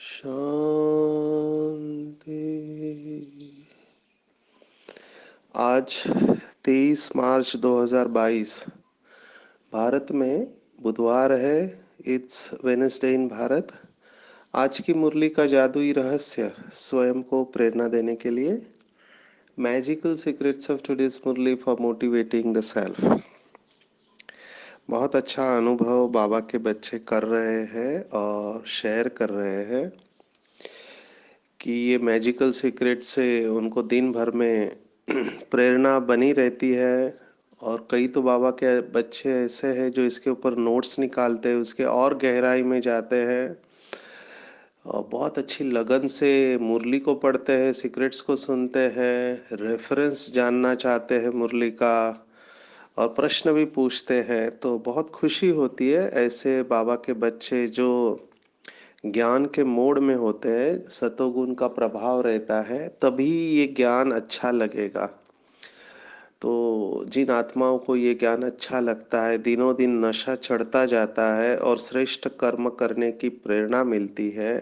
शांति। आज 23 मार्च 2022 भारत में बुधवार है। इट्स वेनसडे इन भारत। आज की मुरली का जादुई रहस्य स्वयं को प्रेरणा देने के लिए magical secrets of today's Murli for motivating the self. बहुत अच्छा अनुभव बाबा के बच्चे कर रहे हैं और शेयर कर रहे हैं कि ये मैजिकल सीक्रेट से उनको दिन भर में प्रेरणा बनी रहती है। और कई तो बाबा के बच्चे ऐसे हैं जो इसके ऊपर नोट्स निकालते हैं, उसके और गहराई में जाते हैं और बहुत अच्छी लगन से मुरली को पढ़ते हैं, सीक्रेट्स को सुनते हैं, रेफरेंस जानना चाहते हैं मुरली का और प्रश्न भी पूछते हैं। तो बहुत खुशी होती है ऐसे बाबा के बच्चे जो ज्ञान के मोड में होते हैं, सतोगुण का प्रभाव रहता है, तभी ये ज्ञान अच्छा लगेगा। तो जिन आत्माओं को ये ज्ञान अच्छा लगता है, दिनों दिन नशा चढ़ता जाता है और श्रेष्ठ कर्म करने की प्रेरणा मिलती है,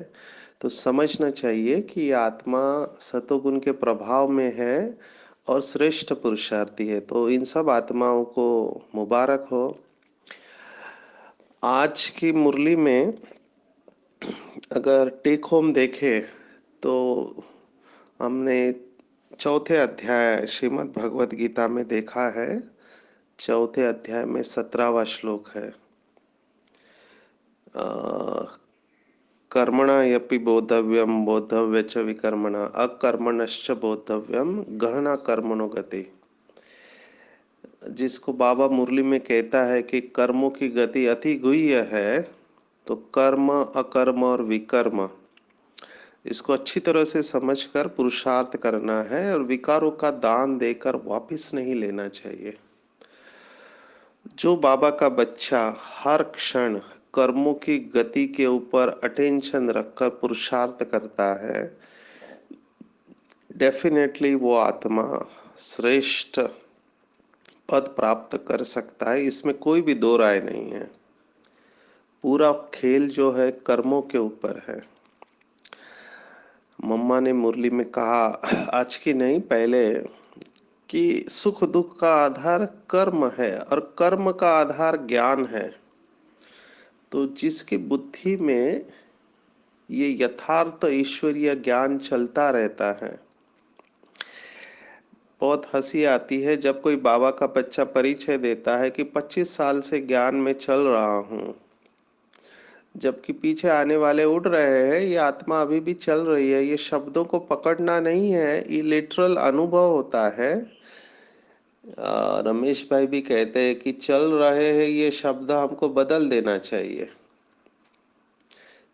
तो समझना चाहिए कि ये आत्मा सतोगुण के प्रभाव में है और श्रेष्ठ पुरुषार्थी है। तो इन सब आत्माओं को मुबारक हो। आज की मुरली में अगर टेक होम देखें तो हमने चौथे अध्याय श्रीमद् भगवत गीता में देखा है। चौथे अध्याय में 17वां श्लोक है। कर्मणा यपि बोद्धव्यम बोद्धव्य च विकर्मणा अकर्मणश्च बोद्धव्यम गहना कर्मणो गति। जिसको बाबा मुरली में कहता है कि कर्मों की गति अति गुह्य है, तो कर्म, अकर्म और विकर्म, इसको अच्छी तरह से समझकर पुरुषार्थ करना है और विकारों का दान देकर वापस नहीं लेना चाहिए। जो बाबा का बच्चा हर क्षण कर्मों की गति के ऊपर अटेंशन रखकर पुरुषार्थ करता है, डेफिनेटली वो आत्मा श्रेष्ठ पद प्राप्त कर सकता है। इसमें कोई भी दो राय नहीं है। पूरा खेल जो है कर्मों के ऊपर है। मम्मा ने मुरली में कहा, आज की नहीं पहले, कि सुख दुख का आधार कर्म है और कर्म का आधार ज्ञान है। तो जिसकी बुद्धि में ये यथार्थ ईश्वरीय ज्ञान चलता रहता है, बहुत हंसी आती है जब कोई बाबा का बच्चा परिचय देता है कि 25 साल से ज्ञान में चल रहा हूँ, जबकि पीछे आने वाले उड़ रहे हैं, ये आत्मा अभी भी चल रही है। ये शब्दों को पकड़ना नहीं है, ये लिटरल अनुभव होता है। रमेश भाई भी कहते हैं कि चल रहे हैं, ये शब्द हमको बदल देना चाहिए।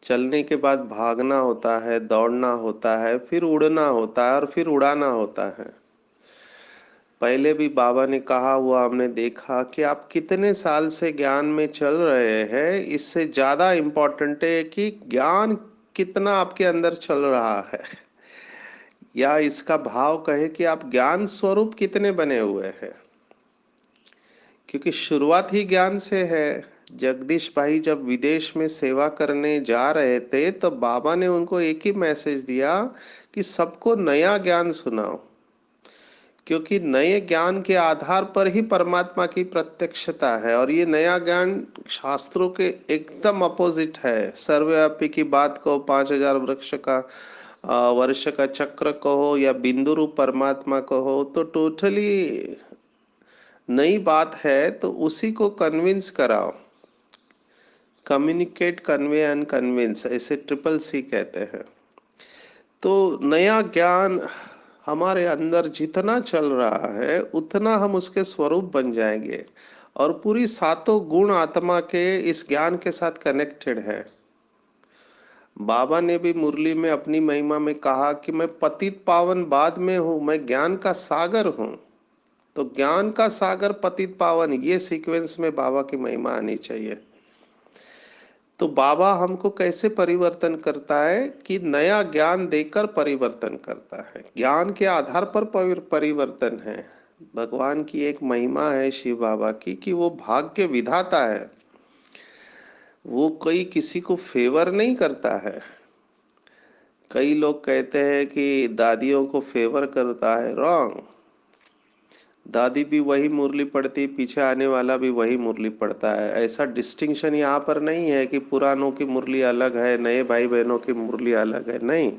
चलने के बाद भागना होता है, दौड़ना होता है, फिर उड़ना होता है और फिर उड़ाना होता है। पहले भी बाबा ने कहा हुआ हमने देखा कि आप कितने साल से ज्ञान में चल रहे हैं, इससे ज्यादा इम्पोर्टेंट है कि ज्ञान कितना आपके अंदर चल रहा है, या इसका भाव कहे कि आप ज्ञान स्वरूप कितने बने हुए हैं। क्योंकि शुरुआत ही ज्ञान से है। जगदीश भाई जब विदेश में सेवा करने जा रहे थे, तो बाबा ने उनको एक ही मैसेज दिया कि सबको नया ज्ञान सुनाओ, क्योंकि नए ज्ञान के आधार पर ही परमात्मा की प्रत्यक्षता है। और ये नया ज्ञान शास्त्रों के एकदम अपोजिट है। सर्वव्यापी की बात कहो, 5000 वृक्ष का वर्ष का चक्र कहो या बिंदु रूप परमात्मा कहो, तो टोटली नई बात है। तो उसी को कन्विंस कराओ। कम्युनिकेट, कन्वे एंड कन्विंस, ऐसे ट्रिपल सी कहते हैं। तो नया ज्ञान हमारे अंदर जितना चल रहा है, उतना हम उसके स्वरूप बन जाएंगे और पूरी सातों गुण आत्मा के इस ज्ञान के साथ कनेक्टेड है। बाबा ने भी मुरली में अपनी महिमा में कहा कि मैं पतित पावन बाद में हूं, मैं ज्ञान का सागर हूं। तो ज्ञान का सागर पतित पावन, ये सीक्वेंस में बाबा की महिमा आनी चाहिए। तो बाबा हमको कैसे परिवर्तन करता है कि नया ज्ञान देकर परिवर्तन करता है। ज्ञान के आधार पर परिवर्तन है। भगवान की एक महिमा है शिव बाबा की कि वो भाग्य विधाता है। वो कोई किसी को फेवर नहीं करता है। कई लोग कहते हैं कि दादियों को फेवर करता है, रॉन्ग। दादी भी वही मुरली पढ़ती, पीछे आने वाला भी वही मुरली पढ़ता है। ऐसा डिस्टिंक्शन यहाँ पर नहीं है कि पुरानों की मुरली अलग है, नए भाई बहनों की मुरली अलग है, नहीं।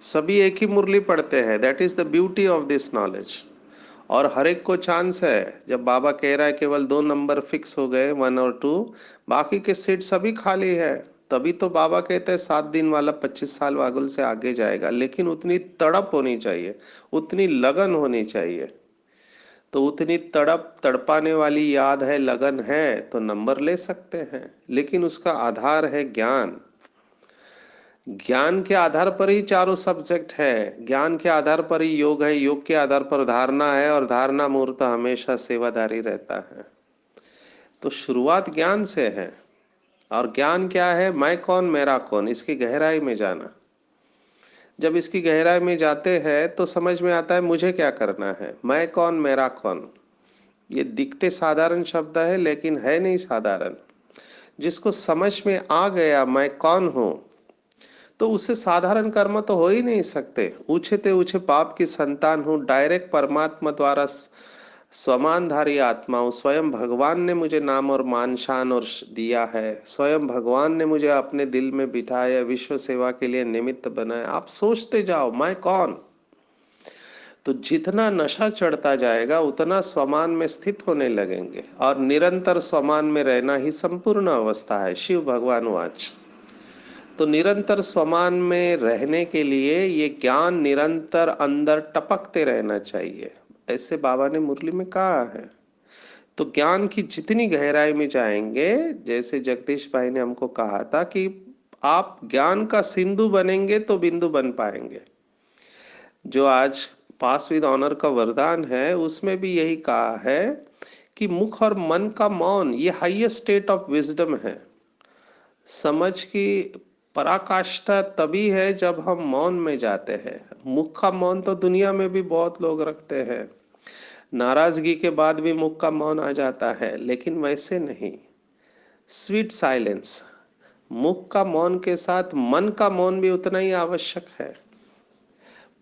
सभी एक ही मुरली पढ़ते हैं। That is the beauty of this knowledge. और हर एक को चांस है। जब बाबा कह रहा है केवल 2 नंबर फिक्स हो गए, 1 और 2, बाकी के सीट सभी खाली है, तभी तो बाबा कहते हैं 7 दिन वाला 25 साल वागुल से आगे जाएगा। लेकिन उतनी तड़प होनी चाहिए, उतनी लगन होनी चाहिए। तो उतनी तड़प तड़पाने वाली याद है, लगन है, तो नंबर ले सकते हैं। लेकिन उसका आधार है ज्ञान। ज्ञान के आधार पर ही चारों सब्जेक्ट है। ज्ञान के आधार पर ही योग है, योग के आधार पर धारणा है, और धारणा मूर्त हमेशा सेवादारी रहता है। तो शुरुआत ज्ञान से है। और ज्ञान क्या है? मैं कौन मेरा कौन, इसकी गहराई में जाना। जब इसकी गहराई में जाते हैं तो समझ में आता है मुझे क्या करना है। मैं कौन मेरा कौन, ये दिखते साधारण शब्द है लेकिन है नहीं साधारण। जिसको समझ में आ गया मैं कौन हूं, तो उससे साधारण कर्म तो हो ही नहीं सकते। ऊंचे ते ऊंचे पाप की संतान हूं, डायरेक्ट परमात्मा द्वारा स्वमानधारी आत्मा हूं। स्वयं भगवान ने मुझे नाम और मान शान और दिया है। स्वयं भगवान ने मुझे अपने दिल में बिठाया, विश्व सेवा के लिए निमित्त बनाया। आप सोचते जाओ मैं कौन। तो जितना नशा चढ़ता जाएगा उतना स्वमान में स्थित होने लगेंगे, और निरंतर स्वमान में रहना ही संपूर्ण अवस्था है। शिव भगवान वाच। तो निरंतर स्वमान में रहने के लिए ये ज्ञान निरंतर अंदर टपकते रहना चाहिए। ऐसे बाबा ने मुरली में कहा है। तो ज्ञान की जितनी गहराई में जाएंगे, जैसे जगदीश भाई ने हमको कहा था कि आप ज्ञान का सिंधु बनेंगे तो बिंदु बन पाएंगे। जो आज पास विद ऑनर का वरदान है उसमें भी यही कहा है कि मुख और मन का मौन ये हाईएस्ट स्टेट ऑफ विजडम है। समझ की पराकाष्ठा तभी है जब हम मौन में जाते हैं। मुख का मौन तो दुनिया में भी बहुत लोग रखते हैं। नाराजगी के बाद भी मुख का मौन आ जाता है, लेकिन वैसे नहीं। Sweet silence. मुख का मौन के साथ मन का मौन भी उतना ही आवश्यक है।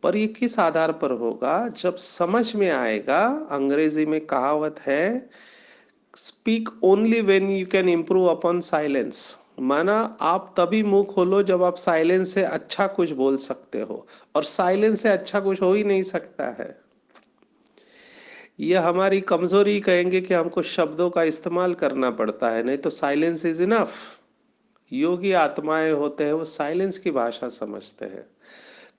पर ये किस आधार पर होगा? जब समझ में आएगा। अंग्रेजी में कहावत है, speak only when you can improve upon silence. माना आप तभी मुंह खोलो जब आप साइलेंस से अच्छा कुछ बोल सकते हो, और साइलेंस से अच्छा कुछ हो ही नहीं सकता है। यह हमारी कमजोरी कहेंगे कि हमको शब्दों का इस्तेमाल करना पड़ता है, नहीं तो साइलेंस इज इनफ। योगी आत्माएं होते हैं वो साइलेंस की भाषा समझते हैं।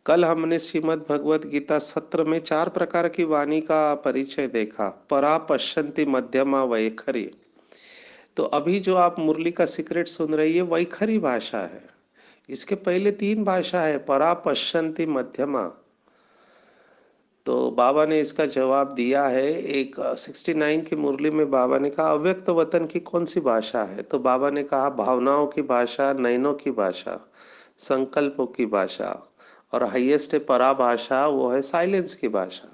कल हमने श्रीमद् भगवत गीता सत्र में 4 प्रकार की वाणी का परिचय देखा। परा, पश्यंती, मध्यमा, वैखरी। तो अभी जो आप मुरली का सीक्रेट सुन रही है वैखरी भाषा है। इसके पहले 3 भाषा है, परा, पश्यंती, मध्यमा। तो बाबा ने इसका जवाब दिया है। एक 69 की मुरली में बाबा ने कहा अव्यक्त वतन की कौन सी भाषा है? तो बाबा ने कहा भावनाओं की भाषा, नयनों की भाषा, संकल्पों की भाषा, और हाईएस्ट परा भाषा वो है साइलेंस की भाषा।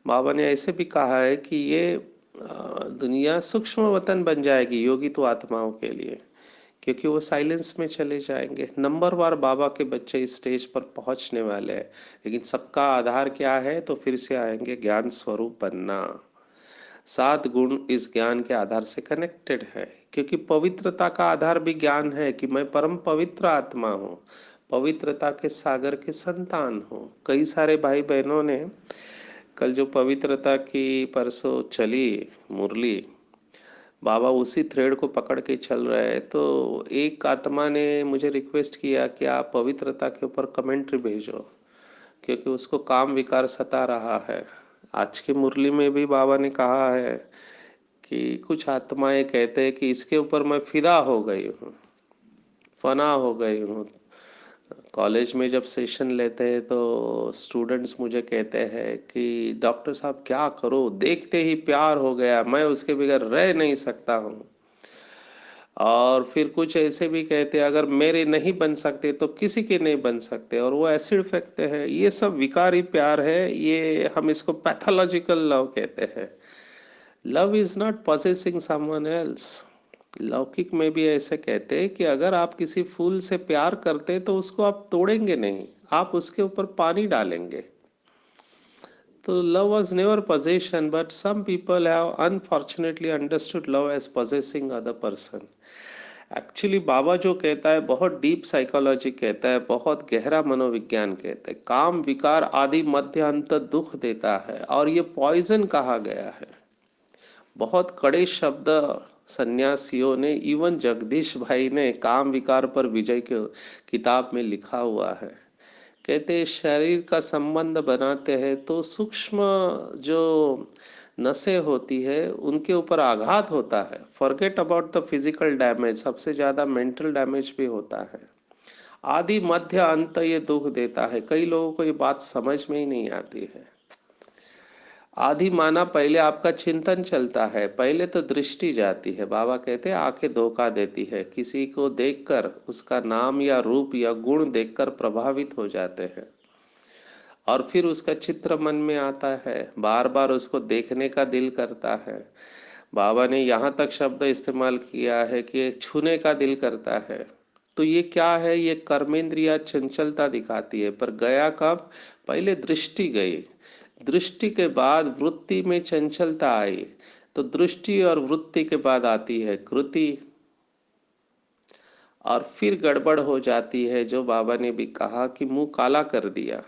बाबा ने ऐसे भी कहा है कि ये दुनिया सूक्ष्म वतन बन जाएगी योगी तो आत्माओं के लिए, क्योंकि वो साइलेंस में चले जाएंगे। नंबर वार बाबा के बच्चे इस स्टेज पर पहुंचने वाले हैं। लेकिन सबका आधार क्या है? तो फिर से आएंगे, ज्ञान स्वरूप बनना। 7 गुण इस ज्ञान के आधार से कनेक्टेड है, क्योंकि पवित्रता का आधार भी ज्ञान है कि मैं परम पवित्र आत्मा हूँ, पवित्रता के सागर के संतान हूँ। कई सारे भाई बहनों ने कल जो पवित्रता की परसों चली मुरली, बाबा उसी थ्रेड को पकड़ के चल रहे हैं। तो एक आत्मा ने मुझे रिक्वेस्ट किया कि आप पवित्रता के ऊपर कमेंट्री भेजो, क्योंकि उसको काम विकार सता रहा है। आज की मुरली में भी बाबा ने कहा है कि कुछ आत्माएं कहते हैं कि इसके ऊपर मैं फिदा हो गई हूँ। फना हो गई हूँ। कॉलेज में जब सेशन लेते हैं तो स्टूडेंट्स मुझे कहते हैं कि डॉक्टर साहब क्या करो, देखते ही प्यार हो गया, मैं उसके बगैर रह नहीं सकता हूँ। और फिर कुछ ऐसे भी कहते हैं अगर मेरे नहीं बन सकते तो किसी के नहीं बन सकते, और वो एसिड फेंकते हैं। ये सब विकारी प्यार है, ये हम इसको पैथोलॉजिकल लव कहते हैं। Love is not possessing someone else. लौकिक में भी ऐसे कहते हैं कि अगर आप किसी फूल से प्यार करते तो उसको आप तोड़ेंगे नहीं, आप उसके ऊपर पानी डालेंगे। तो love was never possession, but some people have unfortunately understood love as possessing other person. Actually बाबा जो कहता है बहुत डीप साइकोलॉजी कहता है, बहुत गहरा मनोविज्ञान कहता है। काम विकार आदि मध्य अंत दुख देता है, और ये पॉइजन कहा गया है। बहुत कड़े शब्द सन्यासियों ने, इवन जगदीश भाई ने काम विकार पर विजय के किताब में लिखा हुआ है। कहते शरीर का संबंध बनाते हैं तो सूक्ष्म जो नसें होती है उनके ऊपर आघात होता है। Forget about the physical damage, सबसे ज्यादा मेंटल डैमेज भी होता है। आदि मध्य अंत ये दुख देता है। कई लोगों को ये बात समझ में ही नहीं आती है। आदि माना पहले आपका चिंतन चलता है, पहले तो दृष्टि जाती है। बाबा कहते हैं आंखें धोखा देती है, किसी को देखकर उसका नाम या रूप या गुण देखकर प्रभावित हो जाते हैं, और फिर उसका चित्र मन में आता है, बार बार उसको देखने का दिल करता है। बाबा ने यहाँ तक शब्द इस्तेमाल किया है कि छूने का दिल करता है। तो ये क्या है, ये कर्मेंद्रिया चंचलता दिखाती है। पर गया कब? पहले दृष्टि गई, दृष्टि के बाद वृत्ति में चंचलता आई, तो दृष्टि और वृत्ति के बाद आती है कृति, और फिर गड़बड़ हो जाती है। जो बाबा ने भी कहा कि मुंह काला कर दिया।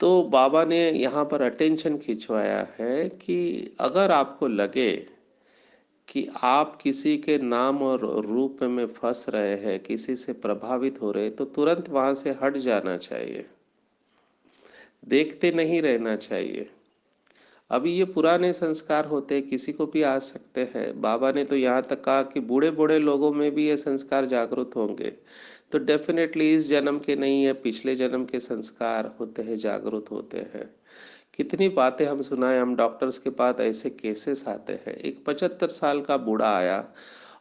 तो बाबा ने यहाँ पर अटेंशन खिंचवाया है कि अगर आपको लगे कि आप किसी के नाम और रूप में फंस रहे हैं, किसी से प्रभावित हो रहे, तो तुरंत वहां से हट जाना चाहिए, देखते नहीं रहना चाहिए। अभी ये पुराने संस्कार होते हैं, किसी को भी आ सकते हैं। बाबा ने तो यहाँ तक कहा कि बूढ़े बूढ़े लोगों में भी ये संस्कार जागृत होंगे, तो डेफिनेटली इस जन्म के नहीं है, पिछले जन्म के संस्कार होते हैं, जागृत होते हैं। कितनी बातें हम सुनाए, हम डॉक्टर्स के पास ऐसे केसेस आते हैं। एक 75 साल का बूढ़ा आया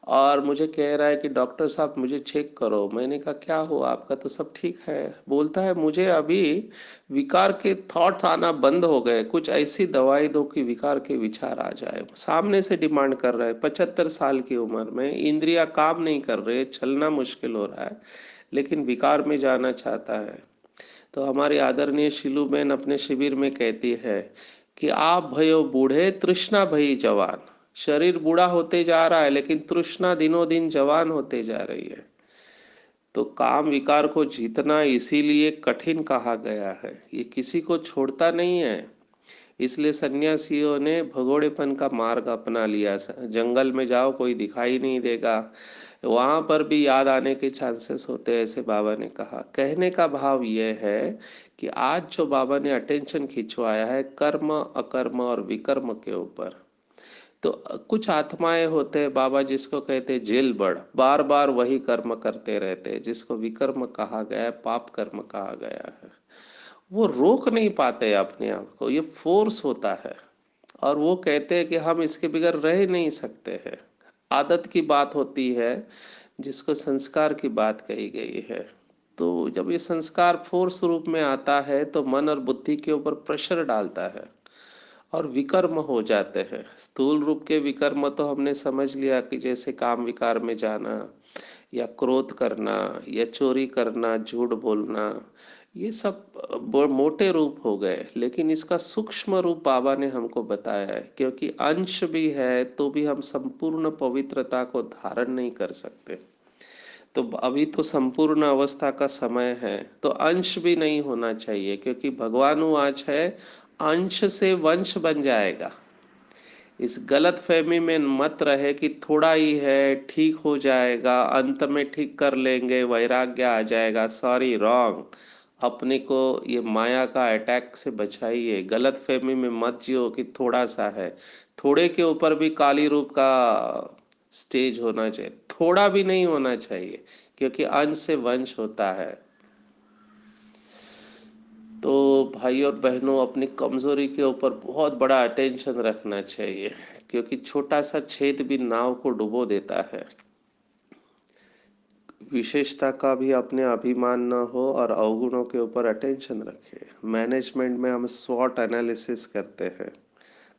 और मुझे कह रहा है कि डॉक्टर साहब मुझे चेक करो। मैंने कहा क्या हुआ, आपका तो सब ठीक है। बोलता है मुझे अभी विकार के थॉट आना बंद हो गए, कुछ ऐसी दवाई दो कि विकार के विचार आ जाए। सामने से डिमांड कर रहा है, 75 साल की उम्र में, इंद्रिया काम नहीं कर रहे, चलना मुश्किल हो रहा है, लेकिन विकार में जाना चाहता है। तो हमारी आदरणीय शिलूबेन अपने शिविर में कहती है कि आप भयो बूढ़े, तृष्णा भई जवान। शरीर बूढ़ा होते जा रहा है, लेकिन तृष्णा दिनों दिन जवान होते जा रही है। तो काम विकार को जीतना इसीलिए कठिन कहा गया है, ये किसी को छोड़ता नहीं है। इसलिए सन्यासियों ने भगोड़ेपन का मार्ग अपना लिया। जंगल में जाओ, कोई दिखाई नहीं देगा, वहां पर भी याद आने के चांसेस होते हैं, ऐसे बाबा ने कहा। कहने का भाव यह है कि आज जो बाबा ने अटेंशन खिंचवाया है कर्म, अकर्म और विकर्म के ऊपर। तो कुछ आत्माएं होते हैं बाबा जिसको कहते हैं जेल बर्ड, बार बार वही कर्म करते रहते हैं, जिसको विकर्म कहा गया है, पाप कर्म कहा गया है। वो रोक नहीं पाते अपने आप को, ये फोर्स होता है। और वो कहते हैं कि हम इसके बगैर रह नहीं सकते हैं। आदत की बात होती है, जिसको संस्कार की बात कही गई है। तो जब ये संस्कार फोर्स रूप में आता है तो मन और बुद्धि के ऊपर प्रेशर डालता है और विकर्म हो जाते हैं। स्थूल रूप के विकर्म तो हमने समझ लिया कि जैसे काम विकार में जाना, या क्रोध करना, या चोरी करना, झूठ बोलना, ये सब मोटे रूप हो गए। लेकिन इसका सूक्ष्म रूप बाबा ने हमको बताया है, क्योंकि अंश भी है तो भी हम संपूर्ण पवित्रता को धारण नहीं कर सकते। तो अभी तो संपूर्ण अवस्था का समय है, तो अंश भी नहीं होना चाहिए, क्योंकि भगवान आज है, अंश से वंश बन जाएगा। इस गलत फहमी में मत रहे कि थोड़ा ही है, ठीक हो जाएगा, अंत में ठीक कर लेंगे, वैराग्य आ जाएगा। Sorry, wrong. अपने को ये माया का अटैक से बचाइए। गलत फहमी में मत जियो कि थोड़ा सा है। थोड़े के ऊपर भी काली रूप का स्टेज होना चाहिए, थोड़ा भी नहीं होना चाहिए, क्योंकि अंश से वंश होता है। तो भाई और बहनों, अपनी कमजोरी के ऊपर बहुत बड़ा अटेंशन रखना चाहिए, क्योंकि छोटा सा छेद भी नाव को डुबो देता है। विशेषता का भी अपने अभिमान न हो और अवगुणों के ऊपर अटेंशन रखे। मैनेजमेंट में हम स्वॉट एनालिसिस करते हैं।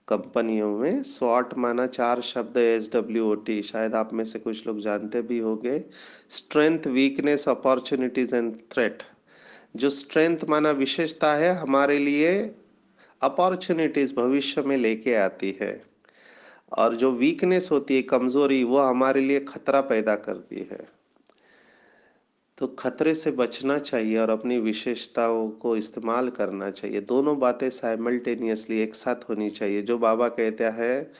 कंपनियों में स्वॉट माना 4 शब्द SWOT, शायद आप में से कुछ लोग जानते भी होंगे। Strength, weakness, opportunities and threat. जो स्ट्रेंथ माना विशेषता है, हमारे लिए अपॉर्चुनिटीज भविष्य में लेके आती है, और जो वीकनेस होती है, कमजोरी, वो हमारे लिए खतरा पैदा करती है। तो खतरे से बचना चाहिए और अपनी विशेषताओं को इस्तेमाल करना चाहिए। दोनों बातें साइमल्टेनियसली एक साथ होनी चाहिए। जो बाबा कहता है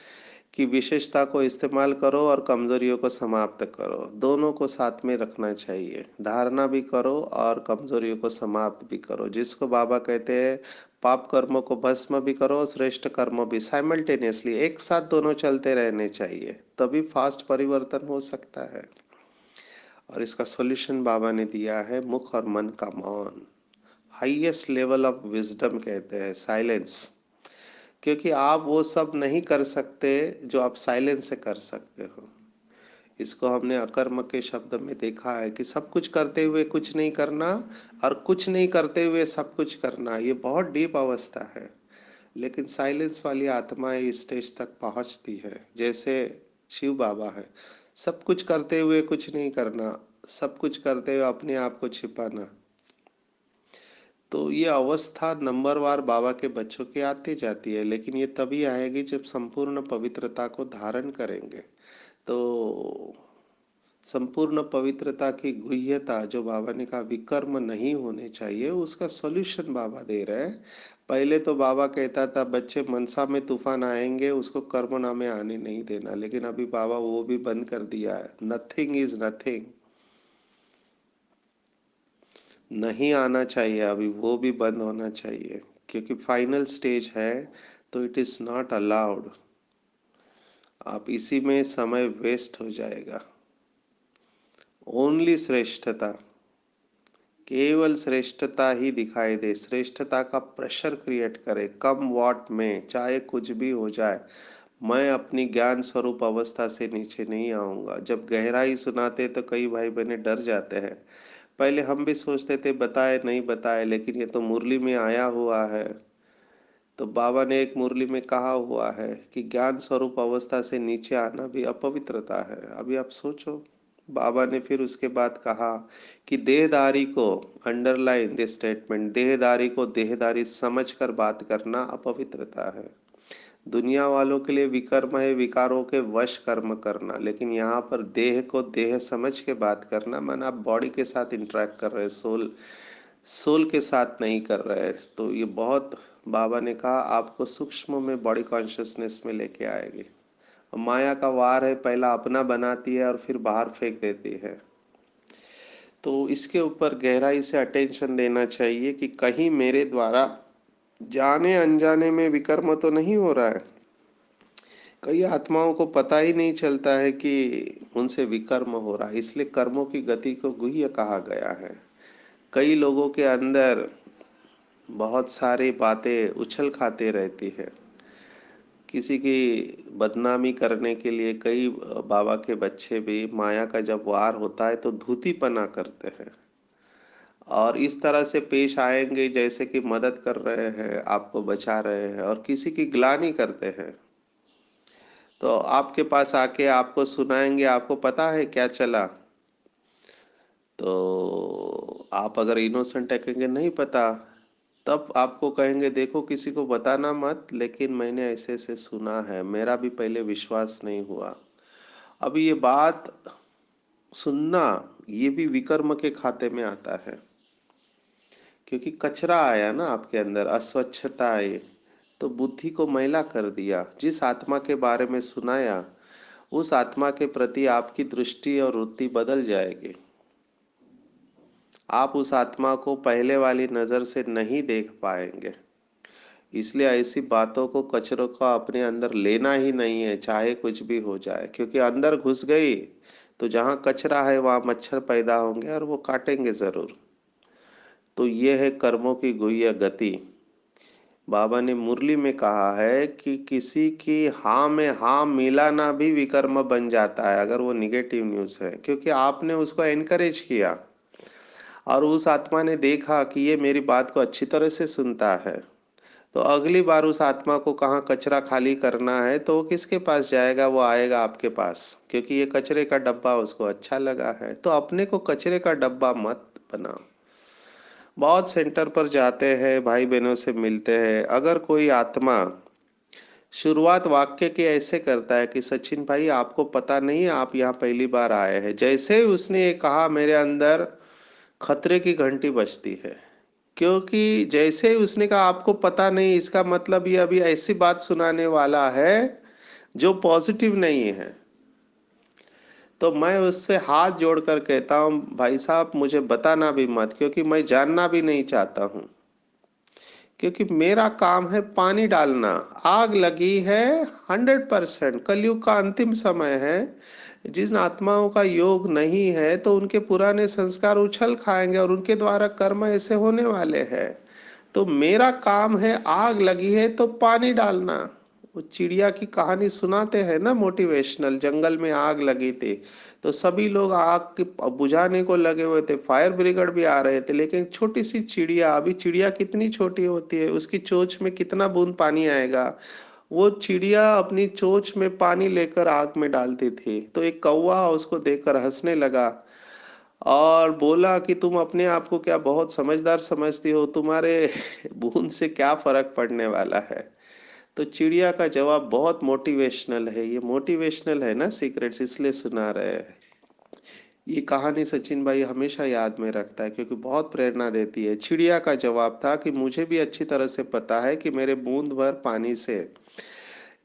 कि विशेषता को इस्तेमाल करो और कमजोरियों को समाप्त करो, दोनों को साथ में रखना चाहिए। धारणा भी करो और कमजोरियों को समाप्त भी करो। जिसको बाबा कहते हैं पाप कर्मों को भस्म भी करो और श्रेष्ठ कर्मों भी, साइमल्टेनियसली एक साथ दोनों चलते रहने चाहिए, तभी फास्ट परिवर्तन हो सकता है। और इसका सॉल्यूशन बाबा ने दिया है मुख और मन का मौन। हाईएस्ट लेवल ऑफ विजडम कहते हैं साइलेंस, क्योंकि आप वो सब नहीं कर सकते जो आप साइलेंस से कर सकते हो। इसको हमने अकर्म के शब्द में देखा है कि सब कुछ करते हुए कुछ नहीं करना और कुछ नहीं करते हुए सब कुछ करना, ये बहुत डीप अवस्था है। लेकिन साइलेंस वाली आत्मा इस स्टेज तक पहुंचती है। जैसे शिव बाबा है, सब कुछ करते हुए कुछ नहीं करना, सब कुछ करते हुए अपने आप को छिपाना। तो ये अवस्था नंबरवार बाबा के बच्चों की आती जाती है, लेकिन ये तभी आएगी जब संपूर्ण पवित्रता को धारण करेंगे। तो संपूर्ण पवित्रता की गुह्यता, जो बाबा ने कहा विकर्म नहीं होने चाहिए, उसका सॉल्यूशन बाबा दे रहे हैं। पहले तो बाबा कहता था बच्चे मनसा में तूफान आएंगे, उसको कर्मना में आने नहीं देना, लेकिन अभी बाबा वो भी बंद कर दिया है। नथिंग इज नथिंग, नहीं आना चाहिए, अभी वो भी बंद होना चाहिए, क्योंकि फाइनल स्टेज है, तो इट इज नॉट अलाउड। आप इसी में समय वेस्ट हो जाएगा। ओनली श्रेष्ठता, केवल श्रेष्ठता ही दिखाई दे, श्रेष्ठता का प्रेशर क्रिएट करे कम वॉट में, चाहे कुछ भी हो जाए। मैं अपनी ज्ञान स्वरूप अवस्था से नीचे नहीं आऊंगा। जब गहराई सुनाते तो कई भाई बहने डर जाते हैं। पहले हम भी सोचते थे बताए नहीं बताए, लेकिन ये तो मुरली में आया हुआ है। तो बाबा ने एक मुरली में कहा हुआ है कि ज्ञान स्वरूप अवस्था से नीचे आना भी अपवित्रता है। अभी आप सोचो, बाबा ने फिर उसके बाद कहा कि देहदारी को, अंडरलाइन दिस स्टेटमेंट, देहदारी को देहदारी समझकर बात करना अपवित्रता है। दुनिया वालों के लिए विकर्म है विकारों के वश कर्म करना, लेकिन यहाँ पर देह को देह समझ के बात करना, माना आप बॉडी के साथ इंटरेक्ट कर रहे हैं, सोल सोल के साथ नहीं कर रहे हैं। तो ये बहुत, बाबा ने कहा आपको सूक्ष्म में बॉडी कॉन्शियसनेस में लेके आएगी। माया का वार है, पहला अपना बनाती है और फिर बाहर फेंक देती है। तो इसके ऊपर गहराई से अटेंशन देना चाहिए कि कहीं मेरे द्वारा जाने अनजाने में विकर्म तो नहीं हो रहा है। कई आत्माओं को पता ही नहीं चलता है कि उनसे विकर्म हो रहा है, इसलिए कर्मों की गति को गुह्य कहा गया है। कई लोगों के अंदर बहुत सारी बातें उछल खाते रहती है। किसी की बदनामी करने के लिए कई बाबा के बच्चे भी, माया का जब वार होता है तो धूतीपना करते हैं और इस तरह से पेश आएंगे जैसे कि मदद कर रहे हैं, आपको बचा रहे हैं, और किसी की ग्लानि करते हैं। तो आपके पास आके आपको सुनाएंगे आपको पता है क्या चला, तो आप अगर इनोसेंट है कहेंगे नहीं पता, तब आपको कहेंगे देखो किसी को बताना मत, लेकिन मैंने ऐसे ऐसे सुना है, मेरा भी पहले विश्वास नहीं हुआ। अब ये बात सुनना, ये भी विकर्म के खाते में आता है, क्योंकि कचरा आया ना आपके अंदर, अस्वच्छता आई, तो बुद्धि को मैला कर दिया। जिस आत्मा के बारे में सुनाया, उस आत्मा के प्रति आपकी दृष्टि और वृत्ति बदल जाएगी। आप उस आत्मा को पहले वाली नजर से नहीं देख पाएंगे। इसलिए ऐसी बातों को, कचरों का अपने अंदर लेना ही नहीं है, चाहे कुछ भी हो जाए, क्योंकि अंदर घुस गई तो जहाँ कचरा है वहाँ मच्छर पैदा होंगे और वो काटेंगे जरूर। तो ये है कर्मों की गुह्य गति। बाबा ने मुरली में कहा है कि किसी की हाँ में हाँ मिलाना भी विकर्म बन जाता है अगर वो निगेटिव न्यूज़ है, क्योंकि आपने उसको एनकरेज किया और उस आत्मा ने देखा कि ये मेरी बात को अच्छी तरह से सुनता है, तो अगली बार उस आत्मा को कहाँ कचरा खाली करना है तो वो किसके पास जाएगा? वो आएगा आपके पास, क्योंकि ये कचरे का डब्बा उसको अच्छा लगा है। तो अपने को कचरे का डब्बा मत बनाओ। बहुत सेंटर पर जाते हैं, भाई बहनों से मिलते हैं, अगर कोई आत्मा शुरुआत वाक्य की ऐसे करता है कि सचिन भाई आपको पता नहीं है, आप यहाँ पहली बार आए हैं, जैसे ही उसने ये कहा मेरे अंदर खतरे की घंटी बजती है। क्योंकि जैसे ही उसने कहा आपको पता नहीं, इसका मतलब ये अभी ऐसी बात सुनाने वाला है जो पॉजिटिव नहीं है। तो मैं उससे हाथ जोड़कर कहता हूँ भाई साहब मुझे बताना भी मत, क्योंकि मैं जानना भी नहीं चाहता हूँ, क्योंकि मेरा काम है पानी डालना। आग लगी है 100%, कलयुग का अंतिम समय है। जिन आत्माओं का योग नहीं है तो उनके पुराने संस्कार उछल खाएंगे और उनके द्वारा कर्म ऐसे होने वाले हैं। तो मेरा काम है, आग लगी है तो पानी डालना। वो चिड़िया की कहानी सुनाते हैं ना, मोटिवेशनल, जंगल में आग लगी थी तो सभी लोग आग के बुझाने को लगे हुए थे, फायर ब्रिगेड भी आ रहे थे, लेकिन छोटी सी चिड़िया, अभी चिड़िया कितनी छोटी होती है, उसकी चोंच में कितना बूंद पानी आएगा, वो चिड़िया अपनी चोंच में पानी लेकर आग में डालती थी। तो एक कौवा उसको देखकर हंसने लगा और बोला कि तुम अपने आप को क्या बहुत समझदार समझती हो, तुम्हारे बूंद से क्या फर्क पड़ने वाला है। तो चिड़िया का जवाब बहुत मोटिवेशनल है, ये मोटिवेशनल है ना सीक्रेट्स, इसलिए सुना रहे हैं। ये कहानी सचिन भाई हमेशा याद में रखता है, क्योंकि बहुत प्रेरणा देती है। चिड़िया का जवाब था कि मुझे भी अच्छी तरह से पता है कि मेरे बूंद भर पानी से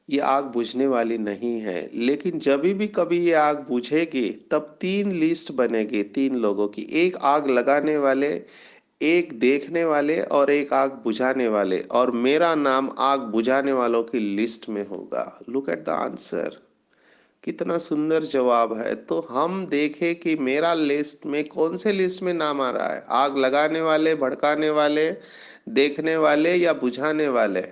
ये आग बुझने वाली नहीं है, लेकिन जब भी कभी ये आग बुझेगी तब तीन लिस्ट बनेगी, तीन लोगों की, एक आग लगाने वाले, एक देखने वाले और एक आग बुझाने वाले, और मेरा नाम आग बुझाने वालों की लिस्ट में होगा। लुक एट द आंसर, कितना सुंदर जवाब है। तो हम देखें कि मेरा लिस्ट में कौन से लिस्ट में नाम आ रहा है, आग लगाने वाले, भड़काने वाले, देखने वाले या बुझाने वाले।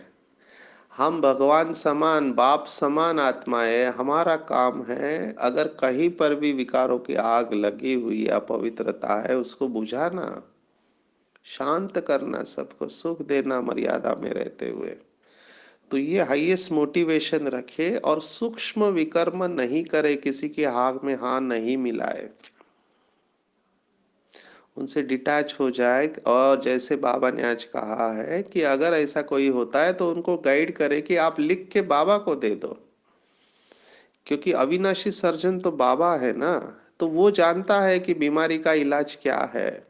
हम भगवान समान, बाप समान आत्माएं, हमारा काम है अगर कहीं पर भी विकारों की आग लगी हुई अपवित्रता है उसको बुझाना, शांत करना, सबको सुख देना मर्यादा में रहते हुए। तो ये हाईएस्ट मोटिवेशन रखे और सूक्ष्म विकर्म नहीं करे, किसी की आग में हाथ नहीं मिलाए, उनसे डिटैच हो जाए। और जैसे बाबा ने आज कहा है कि अगर ऐसा कोई होता है तो उनको गाइड करे कि आप लिख के बाबा को दे दो, क्योंकि अविनाशी सर्जन तो बाबा है ना, तो वो जानता है कि बीमारी का इलाज क्या है।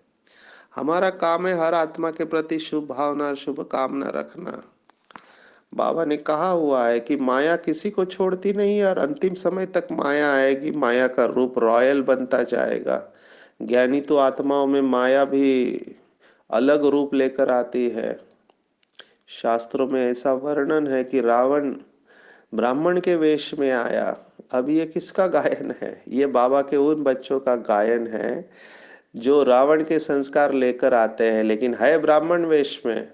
हमारा काम है हर आत्मा के प्रति शुभ भावना और शुभ कामना रखना। बाबा ने कहा हुआ है कि माया किसी को छोड़ती नहीं और अंतिम समय तक माया आएगी, माया का रूप रॉयल बनता जाएगा। ज्ञानी तो आत्माओं में माया भी अलग रूप लेकर आती है। शास्त्रों में ऐसा वर्णन है कि रावण ब्राह्मण के वेश में आया। अब ये किसका गायन है? ये बाबा के उन बच्चों का गायन है जो रावण के संस्कार लेकर आते हैं, लेकिन है ब्राह्मण वेश में।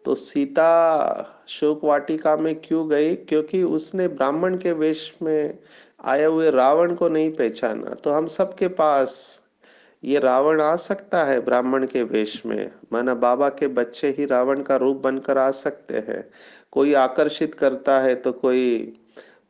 तो सीता शोक वाटिका में क्यों गई? क्योंकि उसने ब्राह्मण के वेश में आए हुए रावण को नहीं पहचाना। तो हम सबके पास ये रावण आ सकता है ब्राह्मण के वेश में, माना बाबा के बच्चे ही रावण का रूप बनकर आ सकते हैं। कोई आकर्षित करता है तो कोई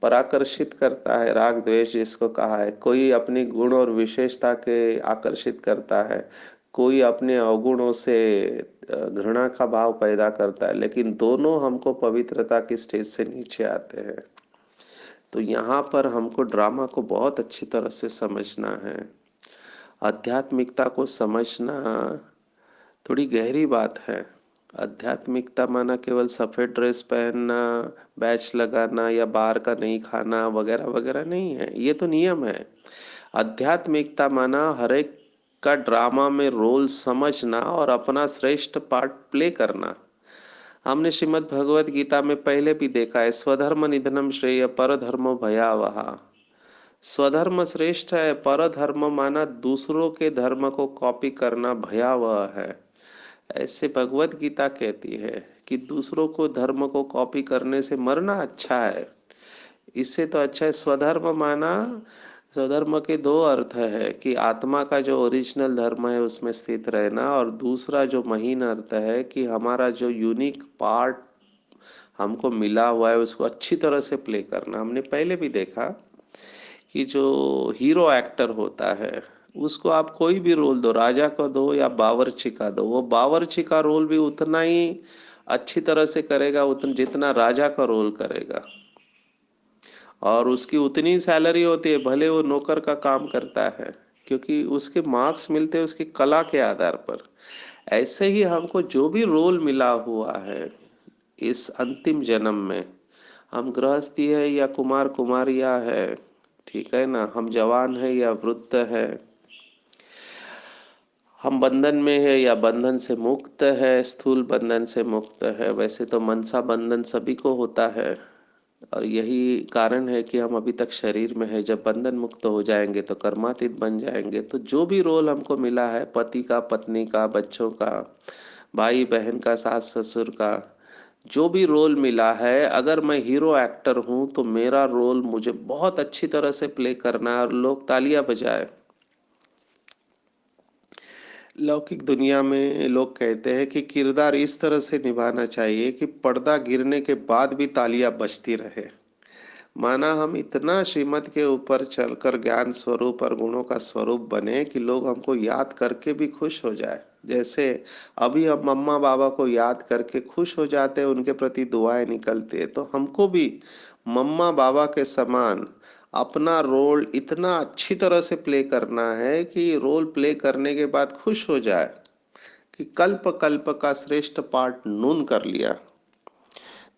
पराकर्षित करता है, राग द्वेष जिसको कहा है। कोई अपनी गुण और विशेषता के आकर्षित करता है, कोई अपने अवगुणों से घृणा का भाव पैदा करता है, लेकिन दोनों हमको पवित्रता की स्टेज से नीचे आते हैं। तो यहाँ पर हमको ड्रामा को बहुत अच्छी तरह से समझना है। आध्यात्मिकता को समझना थोड़ी गहरी बात है। आध्यात्मिकता माना केवल सफेद ड्रेस पहनना, बैच लगाना या बाहर का नहीं खाना वगैरह वगैरह नहीं है, ये तो नियम है। आध्यात्मिकता माना हर एक का ड्रामा में रोल समझना और अपना श्रेष्ठ पार्ट प्ले करना। हमने श्रीमद् भगवत गीता में पहले भी देखा है, स्वधर्म निधनम श्रेय परधर्मो भयावहा। स्वधर्म श्रेष्ठ है, परधर्म माना दूसरों के धर्म को कॉपी करना भयावह है। ऐसे भगवत गीता कहती है कि दूसरों को धर्म को कॉपी करने से मरना अच्छा है। इससे तो अच्छा है स्वधर्म माना। स्वधर्म के दो अर्थ है कि आत्मा का जो ओरिजिनल धर्म है उसमें स्थित रहना, और दूसरा जो महीन अर्थ है कि हमारा जो यूनिक पार्ट हमको मिला हुआ है उसको अच्छी तरह से प्ले करना। हमने पहले भी देखा कि जो हीरो एक्टर होता है उसको आप कोई भी रोल दो, राजा का दो या बावर्ची का दो, वो बावर्ची का रोल भी उतना ही अच्छी तरह से करेगा उतना जितना राजा का रोल करेगा, और उसकी उतनी सैलरी होती है भले वो नौकर का काम करता है, क्योंकि उसके मार्क्स मिलते हैं उसकी कला के आधार पर। ऐसे ही हमको जो भी रोल मिला हुआ है इस अंतिम जन्म में, हम गृहस्थी है या कुमार कुमारिया है, ठीक है ना, हम जवान है या वृद्ध है, हम बंधन में है या बंधन से मुक्त है, स्थूल बंधन से मुक्त है। वैसे तो मनसा बंधन सभी को होता है, और यही कारण है कि हम अभी तक शरीर में है। जब बंधन मुक्त हो जाएंगे तो कर्मातीत बन जाएंगे। तो जो भी रोल हमको मिला है, पति का, पत्नी का, बच्चों का, भाई बहन का, सास ससुर का, जो भी रोल मिला है, अगर मैं हीरो एक्टर हूं तो मेरा रोल मुझे बहुत अच्छी तरह से प्ले करना है और लोग तालियां बजाए। लौकिक दुनिया में लोग कहते हैं कि किरदार इस तरह से निभाना चाहिए कि पर्दा गिरने के बाद भी तालियां बजती रहे। माना हम इतना श्रीमत के ऊपर चलकर ज्ञान स्वरूप और गुणों का स्वरूप बने कि लोग हमको याद करके भी खुश हो जाए। जैसे अभी हम मम्मा बाबा को याद करके खुश हो जाते हैं, उनके प्रति दुआएं निकलती है, तो हमको भी मम्मा बाबा के समान अपना रोल इतना अच्छी तरह से प्ले करना है कि रोल प्ले करने के बाद खुश हो जाए कि कल्प कल्प का श्रेष्ठ पार्ट नून कर लिया।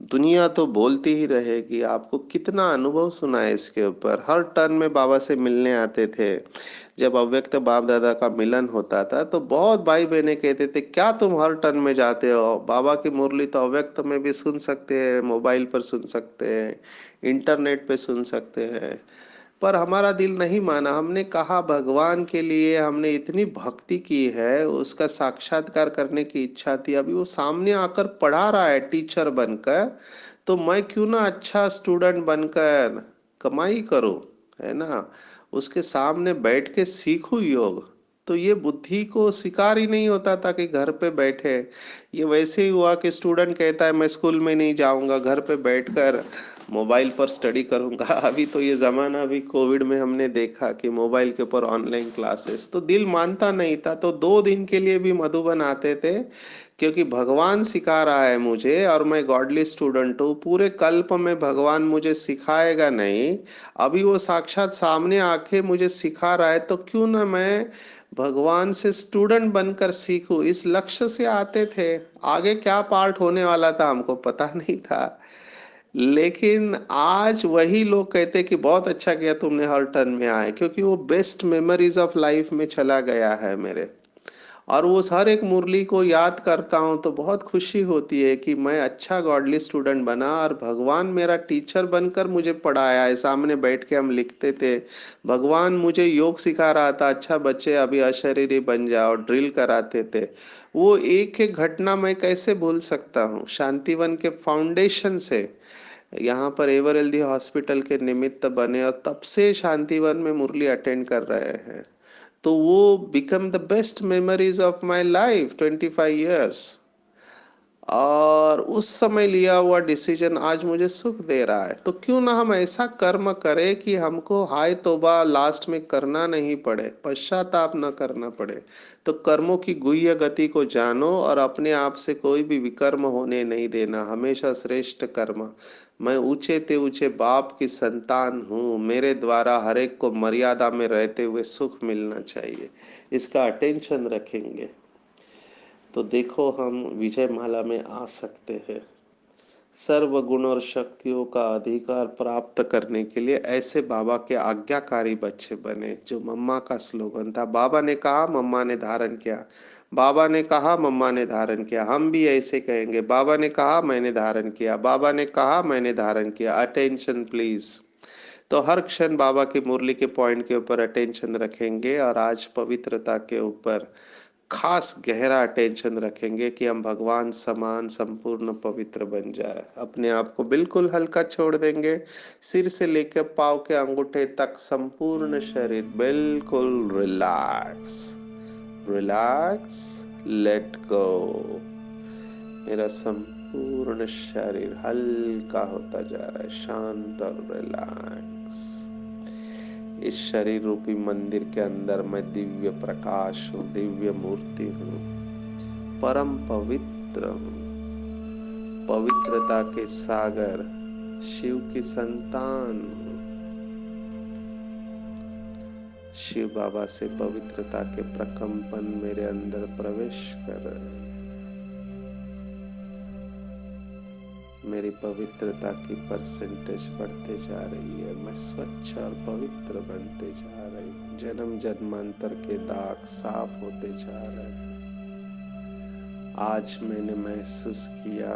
दुनिया तो बोलती ही रहेगी। आपको कितना अनुभव सुना है इसके ऊपर। हर टर्न में बाबा से मिलने आते थे। जब अव्यक्त बाप दादा का मिलन होता था तो बहुत भाई बहने कहते थे, क्या तुम हर टर्न में जाते हो? बाबा की मुरली तो अव्यक्त में भी सुन सकते हैं, मोबाइल पर सुन सकते हैं, इंटरनेट पे सुन सकते हैं। पर हमारा दिल नहीं माना। हमने कहा भगवान के लिए हमने इतनी भक्ति की है, उसका साक्षात्कार करने की इच्छा थी, अभी वो सामने आकर पढ़ा रहा है टीचर बनकर, तो मैं क्यों ना अच्छा स्टूडेंट बनकर कमाई करूं, है ना, उसके सामने बैठ के सीखूं योग। तो ये बुद्धि को स्वीकार ही नहीं होता था कि घर पे बैठे। ये वैसे ही हुआ कि स्टूडेंट कहता है मैं स्कूल में नहीं जाऊंगा, घर पे बैठकर मोबाइल पर स्टडी करूंगा। अभी तो ये जमाना, अभी कोविड में हमने देखा कि मोबाइल के ऊपर ऑनलाइन क्लासेस, तो दिल मानता नहीं था। तो 2 दिन के लिए भी मधुबन आते थे, क्योंकि भगवान सिखा रहा है मुझे और मैं गॉडली स्टूडेंट हूँ। पूरे कल्प में भगवान मुझे सिखाएगा नहीं, अभी वो साक्षात सामने आके मुझे सिखा रहा है, तो क्यों ना मैं भगवान से स्टूडेंट बनकर सीखूं। इस लक्ष्य से आते थे। आगे क्या पार्ट होने वाला था हमको पता नहीं था, लेकिन आज वही लोग कहते कि बहुत अच्छा किया तुमने हर टर्न में आए, क्योंकि वो बेस्ट मेमोरीज ऑफ लाइफ में चला गया है मेरे। और वो हर एक मुरली को याद करता हूँ तो बहुत खुशी होती है कि मैं अच्छा गॉडली स्टूडेंट बना और भगवान मेरा टीचर बनकर मुझे पढ़ाया है। सामने बैठ के हम लिखते थे, भगवान मुझे योग सिखा रहा था, अच्छा बच्चे अभी अशरीरी बन जाओ, ड्रिल कराते थे। वो एक एक घटना मैं कैसे भूल सकता हूँ। शांतिवन के फाउंडेशन से यहाँ पर एवर हेल्दी हॉस्पिटल के निमित्त बने और तब से शांतिवन में मुरली अटेंड कर रहे हैं। तो वो become the best memories of my life 25 years। और उस समय लिया हुआ डिसीजन आज मुझे सुख दे रहा है। तो क्यों ना हम ऐसा कर्म करें कि हमको हाय तौबा लास्ट में करना नहीं पड़े, पश्चाताप न करना पड़े। तो कर्मों की गुह्य गति को जानो और अपने आप से कोई भी विकर्म होने नहीं देना, हमेशा श्रेष्ठ कर्म। मैं ऊंचे ते ऊंचे बाप की संतान हूँ, मेरे द्वारा हर एक को मर्यादा में रहते हुए सुख मिलना चाहिए। इसका अटेंशन रखेंगे तो देखो हम विजय माला में आ सकते हैं। सर्व गुण और शक्तियों का अधिकार प्राप्त करने के लिए ऐसे बाबा के आज्ञाकारी बच्चे बने। जो मम्मा का स्लोगन था, बाबा ने कहा, मम्मा ने धारण किया। बाबा ने कहा, मम्मा ने धारण किया। हम भी ऐसे कहेंगे, बाबा ने कहा, मैंने धारण किया, बाबा ने कहा, मैंने धारण किया। Attention please. तो हर क्षण बाबा की मुरली के पॉइंट के ऊपर अटेंशन रखेंगे, और आज पवित्रता के ऊपर खास गहरा अटेंशन रखेंगे कि हम भगवान समान संपूर्ण पवित्र बन जाए। अपने आप को बिल्कुल हल्का छोड़ देंगे, सिर से लेकर पाँव के अंगूठे तक संपूर्ण शरीर बिल्कुल रिलैक्स। Relax, let go. मेरा संपूर्ण शरीर हल्का होता जा रहा है, शांत और रिलैक्स। इस शरीर रूपी मंदिर के अंदर मैं दिव्य प्रकाश हूँ, दिव्य मूर्ति हूँ, परम पवित्र हूँ, पवित्रता के सागर, शिव की संतान हूँ। शिव बाबा से पवित्रता के प्रकंपन मेरे अंदर प्रवेश कर रहे हैं। मेरी पवित्रता की परसेंटेज बढ़ते जा रही है। मैं स्वच्छ और पवित्र बनते जा रही हूँ। जन्म जन्मांतर के दाग साफ होते जा रहे हैं। आज मैंने महसूस किया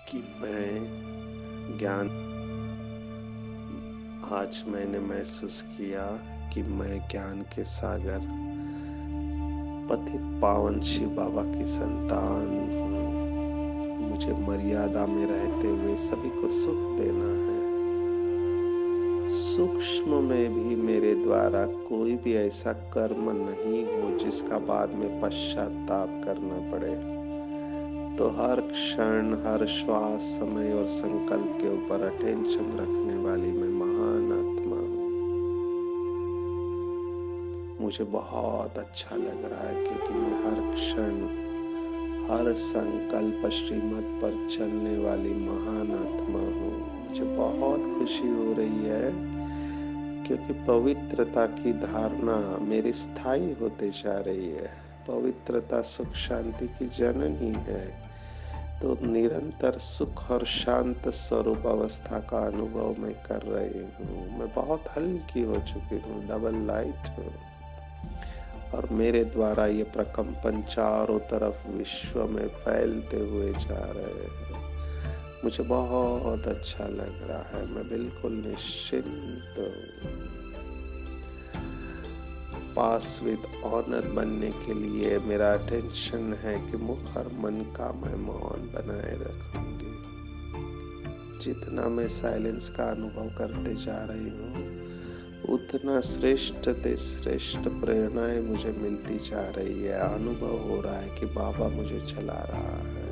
कि मैं ज्ञान आज मैंने महसूस किया कि मैं ज्ञान के सागर, पतित पावन शिव बाबा की संतान हूँ। मुझे मर्यादा में रहते हुए सभी को सुख देना है। सूक्ष्म में भी मेरे द्वारा कोई भी ऐसा कर्म नहीं हो जिसका बाद में पश्चाताप करना पड़े। तो हर क्षण, हर श्वास, समय और संकल्प के ऊपर अटेंशन रखने वाली मैं महान आत्मा हूँ। मुझे बहुत अच्छा लग रहा है, क्योंकि मैं हर क्षण, हर संकल्प श्रीमत पर चलने वाली महान आत्मा हूँ। मुझे बहुत खुशी हो रही है, क्योंकि पवित्रता की धारणा मेरी स्थायी होते जा रही है। पवित्रता सुख शांति की जननी है, तो निरंतर सुख और शांत स्वरूप अवस्था का अनुभव मैं कर रही हूँ। मैं बहुत हल्की हो चुकी हूँ, डबल लाइट हूँ, और मेरे द्वारा ये प्रकंपन चारों तरफ विश्व में फैलते हुए जा रहे हैं। मुझे बहुत अच्छा लग रहा है। मैं बिल्कुल निश्चिंत हूँ। पास विद ऑनर बनने के लिए मेरा अटेंशन है कि मुख और मन का मैं मौन बनाए रखूंगी। जितना मैं साइलेंस का अनुभव करते जा रही हूँ, उतना श्रेष्ठ से श्रेष्ठ प्रेरणाएं मुझे मिलती जा रही है। अनुभव हो रहा है कि बाबा मुझे चला रहा है।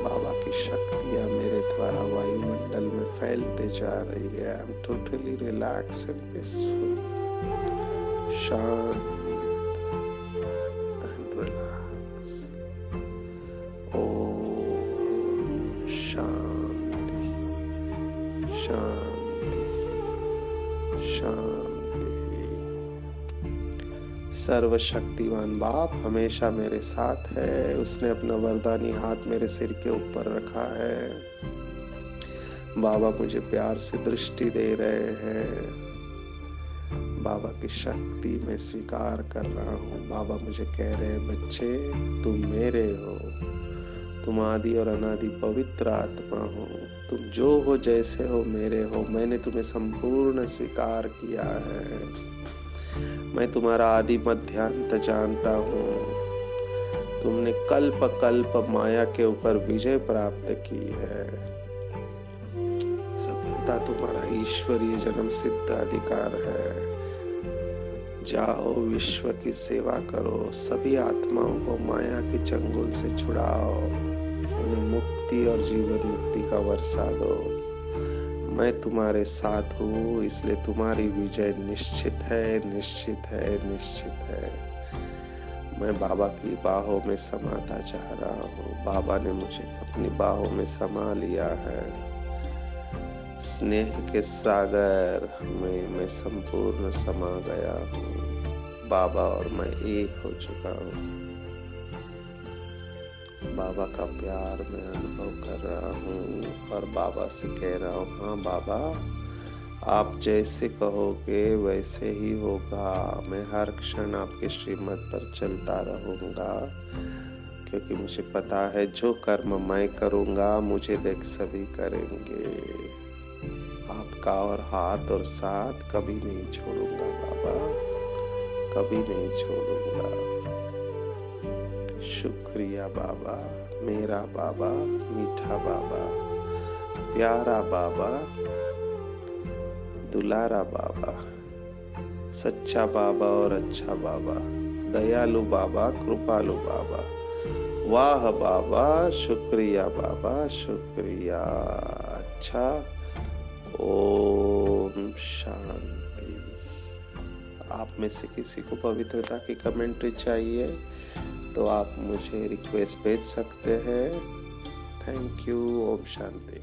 बाबा की शक्तियां मेरे द्वारा वायुमंडल में फैलते जा रही है। I am totally relax and peaceful, शांत एंड रिलैक्स। ओम शांति, शांति, शांति। सर्वशक्तिवान बाप हमेशा मेरे साथ है। उसने अपना वरदानी हाथ मेरे सिर के ऊपर रखा है। बाबा मुझे प्यार से दृष्टि दे रहे हैं। बाबा की शक्ति मैं स्वीकार कर रहा हूँ। बाबा मुझे कह रहे हैं, बच्चे तुम मेरे हो, तुम आदि और अनादि पवित्र आत्मा हो, तुम जो हो जैसे हो मेरे हो। मैंने तुम्हें संपूर्ण स्वीकार किया है। मैं तुम्हारा आदि मध्यांत जानता हूँ। तुमने कल्प कल्प माया के ऊपर विजय प्राप्त की है। सफलता तुम्हारा ईश्वरीय जन्म सिद्ध अधिकार है। जाओ, विश्व की सेवा करो, सभी आत्माओं को माया के चंगुल से छुड़ाओ, उन्हें मुक्ति और जीवन मुक्ति का वर्षा दो। मैं तुम्हारे साथ हूँ, इसलिए तुम्हारी विजय निश्चित है, निश्चित है, निश्चित है। मैं बाबा की बाहों में समाता जा रहा हूँ। बाबा ने मुझे अपनी बाहों में समा लिया है। स्नेह के सागर में मैं संपूर्ण समा गया हूँ। बाबा और मैं एक हो चुका हूँ। बाबा का प्यार मैं अनुभव कर रहा हूँ और बाबा से कह रहा हूँ, हाँ बाबा, आप जैसे कहोगे वैसे ही होगा। मैं हर क्षण आपके श्रीमत पर चलता रहूंगा, क्योंकि मुझे पता है जो कर्म मैं करूंगा मुझे देख सभी करेंगे। आपका और हाथ और साथ कभी नहीं छोड़ूंगा बाबा, कभी नहीं छोड़ूंगा। शुक्रिया बाबा, मेरा बाबा, मीठा बाबा, प्यारा बाबा, दुलारा बाबा, सच्चा बाबा और अच्छा बाबा, दयालु बाबा, कृपालु बाबा। वाह बाबा, शुक्रिया बाबा, शुक्रिया। अच्छा, ओम शांति। आप में से किसी को पवित्रता की कमेंट्री चाहिए तो आप मुझे रिक्वेस्ट भेज सकते हैं। Thank you. ओम शांति।